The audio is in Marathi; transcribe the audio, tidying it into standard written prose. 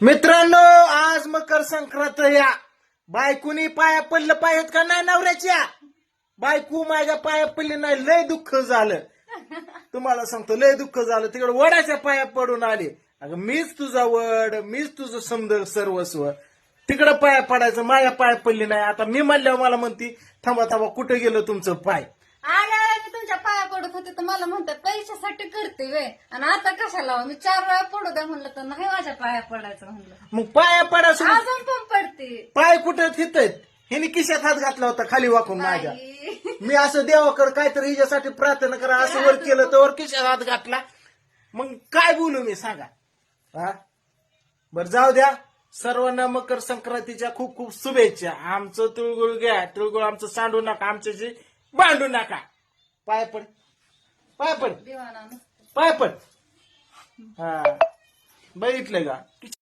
मित्रांनो, आज मकर संक्रांत या बायकोनी पाया पडलं पाहिजेत का नाही नवऱ्याच्या? बायको माझ्या पाया पडली नाही, लय दुःख झालं. तुम्हाला सांगतो लय दुःख झालं. तिकडे वडाच्या पाया पडून आले. अगं मीच तुझा वड, मीच तुझं समज सर्वस्व. तिकडं पाया पडायचं, माझ्या पाया पडली नाही. आता मी म्हणल्यावर मला म्हणती थांबा थांबा, कुठे गेलं तुमचं पाय? आल्या मी तुमच्या पाया पडत होते तर मला म्हणतात पैशासाठी करते वे, आणि आता कशाला मी 4 वेळा पडू द्या म्हणलं तर नाही माझ्या पाया पडायचं म्हणलं. मग पाया पडायचं, अजून पण पडते. पाय कुठे थितत? हिने किशात हात घातला होता खाली वाकून माझ्या. आई. मी असं देवाकडे काहीतरी हिच्यासाठी प्रार्थना करा असं वर केलं तर वर किशात हात घातला. मग काय बोलू मी सांगा? हा, बर जाऊ द्या. सर्वांना मकर संक्रांतीच्या खूप खूप शुभेच्छा. आमचं तिळगुळ घ्या, तिळगुळ आमचं सांडू नका, आमच्याशी भांडू नका. पाय पड, पाय पड, दिवाना पाय पड. हा, बघितलं का?